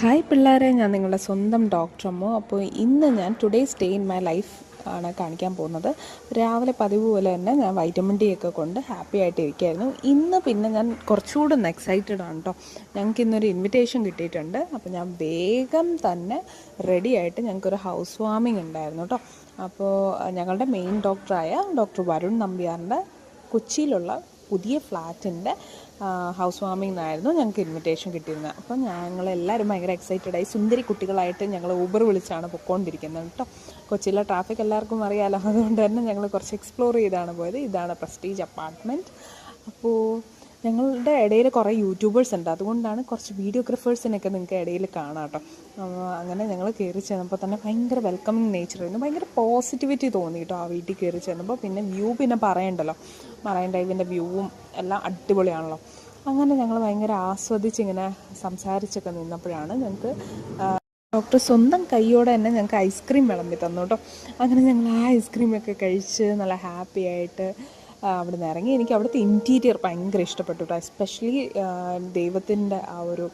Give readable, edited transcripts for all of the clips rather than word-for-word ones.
Hi പിള്ളേരെ, ഞാൻ നിങ്ങളുടെ സ്വന്തം ഡോക്ടറമ്മോ. അപ്പോൾ ഇന്ന് ഞാൻ today's day in my life ആണ് കാണിക്കാൻ പോകുന്നത്. രാവിലെ പതിവ് പോലെ തന്നെ ഞാൻ വൈറ്റമിൻ ഡി ഒക്കെ കൊണ്ട് ഹാപ്പി ആയിട്ട് ഇരിക്കുകയായിരുന്നു. ഇന്ന് പിന്നെ ഞാൻ കുറച്ചുകൂടെ ഒന്ന് എക്സൈറ്റഡ് ആണ് കേട്ടോ. ഞങ്ങൾക്ക് ഇന്നൊരു ഇൻവിറ്റേഷൻ കിട്ടിയിട്ടുണ്ട്. അപ്പോൾ ഞാൻ വേഗം തന്നെ റെഡി ആയിട്ട് ഞങ്ങൾക്കൊരു ഹൗസ് വാമിംഗ് ഉണ്ടായിരുന്നു കേട്ടോ. അപ്പോൾ ഞങ്ങളുടെ മെയിൻ ഡോക്ടറായ ഡോക്ടർ വരുൺ നമ്പ്യാറിൻ്റെ കൊച്ചിയിലുള്ള പുതിയ ഫ്ലാറ്റിൻ്റെ ഹൗസ് വാമിംഗിനായിരുന്നു ഞങ്ങൾക്ക് ഇൻവിറ്റേഷൻ കിട്ടിയിരുന്നത്. അപ്പോൾ ഞങ്ങളെല്ലാവരും ഭയങ്കര എക്സൈറ്റഡായി സുന്ദരി കുട്ടികളായിട്ട് ഞങ്ങൾ ഊബർ വിളിച്ചാണ് പൊയ്ക്കൊണ്ടിരിക്കുന്നത് കേട്ടോ. കൊച്ചിയിലെ ട്രാഫിക് എല്ലാവർക്കും അറിയാമല്ലോ, അതുകൊണ്ട് തന്നെ ഞങ്ങൾ കുറച്ച് എക്സ്പ്ലോർ ചെയ്താണ് പോയത്. ഇതാണ് പ്രസ്റ്റീജ് അപ്പാർട്ട്മെൻറ്റ്. അപ്പോൾ ഞങ്ങളുടെ ഇടയിൽ കുറേ യൂട്യൂബേഴ്സ് ഉണ്ട്, അതുകൊണ്ടാണ് കുറച്ച് വീഡിയോഗ്രാഫേഴ്സിനൊക്കെ നിങ്ങൾക്ക് ഇടയിൽ കാണാം കേട്ടോ. അങ്ങനെ ഞങ്ങൾ കയറി ചെന്നപ്പോൾ തന്നെ ഭയങ്കര വെൽക്കമിങ് നേച്ചറായിരുന്നു, ഭയങ്കര പോസിറ്റിവിറ്റി തോന്നി കേട്ടോ ആ വീട്ടിൽ കയറി ചെന്നപ്പോൾ. പിന്നെ വ്യൂ പിന്നെ പറയണ്ടല്ലോ, മറൈൻ ഡ്രൈവിൻ്റെ വ്യൂവും എല്ലാം അടിപൊളിയാണല്ലോ. അങ്ങനെ ഞങ്ങൾ ഭയങ്കര ആസ്വദിച്ചിങ്ങനെ സംസാരിച്ചൊക്കെ നിന്നപ്പോഴാണ് ഞങ്ങൾക്ക് ഡോക്ടർ സ്വന്തം കൈയോടെ തന്നെ ഞങ്ങൾക്ക് ഐസ്ക്രീം വിളമ്പി തന്നു കേട്ടോ. അങ്ങനെ ഞങ്ങൾ ആ ഐസ്ക്രീമൊക്കെ കഴിച്ച് നല്ല ഹാപ്പി ആയിട്ട് അവിടെ നിന്ന് ഇറങ്ങി. എനിക്ക് അവിടുത്തെ ഇൻറ്റീരിയർ ഭയങ്കര ഇഷ്ടപ്പെട്ടു കേട്ടോ. എസ്പെഷ്യലി ദൈവത്തിൻ്റെ ആ ഒരു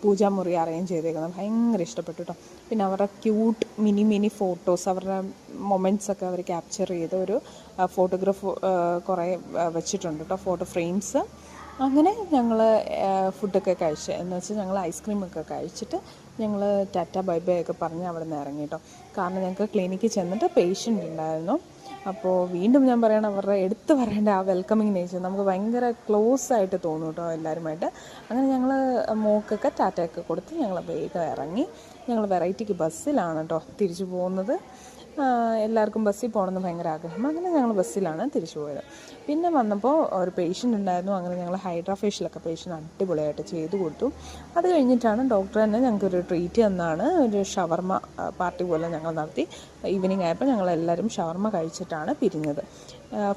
പൂജാമുറി അറേഞ്ച് ചെയ്തേക്കുന്നത് ഭയങ്കര ഇഷ്ടപ്പെട്ടു കേട്ടോ. പിന്നെ അവരുടെ ക്യൂട്ട് മിനി ഫോട്ടോസ്, അവരുടെ മൊമെൻറ്റ്സൊക്കെ അവർ ക്യാപ്ചർ ചെയ്ത ഒരു ഫോട്ടോഗ്രാഫ് കുറേ വെച്ചിട്ടുണ്ട് കേട്ടോ, ഫോട്ടോ ഫ്രെയിംസ്. അങ്ങനെ ഞങ്ങൾ ഫുഡൊക്കെ കഴിച്ച് എന്ന് വെച്ചാൽ ഞങ്ങൾ ഐസ്ക്രീമൊക്കെ കഴിച്ചിട്ട് ഞങ്ങൾ ടാറ്റ ബൈ ബൈ ഒക്കെ പറഞ്ഞ് അവിടെ നിന്ന് ഇറങ്ങി കേട്ടോ. കാരണം ഞങ്ങൾക്ക് ക്ലിനിക്കിൽ ചെന്നിട്ട് പേഷ്യൻ്റ് ഉണ്ടായിരുന്നു. അപ്പോൾ വീണ്ടും ഞാൻ പറയണം, അവരുടെ എടുത്ത് പറയേണ്ട ആ വെൽക്കമിങ് നേച്ചർ നമുക്ക് ഭയങ്കര ക്ലോസ് ആയിട്ട് തോന്നും കേട്ടോ എല്ലാവരുമായിട്ട്. അങ്ങനെ ഞങ്ങൾ മോക്കൊക്കെ ടാറ്റയൊക്കെ കൊടുത്ത് ഞങ്ങൾ വേഗം ഇറങ്ങി. ഞങ്ങൾ വെറൈറ്റിക്ക് ബസ്സിലാണ് കേട്ടോ തിരിച്ചു പോകുന്നത്. എല്ലാവർക്കും ബസ്സിൽ പോകണമെന്ന് ഭയങ്കര ആഗ്രഹം. അങ്ങനെ ഞങ്ങൾ ബസ്സിലാണ് തിരിച്ചു പോയത്. പിന്നെ വന്നപ്പോൾ ഒരു പേഷ്യൻ്റ് ഉണ്ടായിരുന്നു. അങ്ങനെ ഞങ്ങൾ ഹൈഡ്രാ ഫേഷ്യലൊക്കെ പേഷ്യൻ്റ് അടിപൊളിയായിട്ട് ചെയ്തു കൊടുത്തു. അത് കഴിഞ്ഞിട്ടാണ് ഡോക്ടർ തന്നെ ഞങ്ങൾക്കൊരു ട്രീറ്റ് തന്നാണ്. ഒരു ഷവർമ പാർട്ടി പോലെ ഞങ്ങൾ നടത്തി. ഈവനിങ് ആയപ്പോൾ ഞങ്ങളെല്ലാവരും ഷവർമ കഴിച്ചിട്ടാണ് പിരിഞ്ഞത്.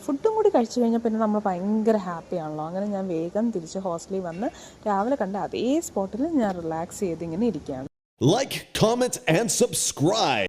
ഫുഡും കൂടി കഴിച്ചു കഴിഞ്ഞാൽ പിന്നെ നമ്മൾ ഭയങ്കര ഹാപ്പിയാണല്ലോ. അങ്ങനെ ഞാൻ വേഗം തിരിച്ച് ഹോസ്റ്റലിൽ വന്ന് രാവിലെ കണ്ട അതേ സ്പോട്ടിൽ ഞാൻ റിലാക്സ് ചെയ്ത് ഇങ്ങനെ ഇരിക്കുകയാണ്. Like, comment, and subscribe.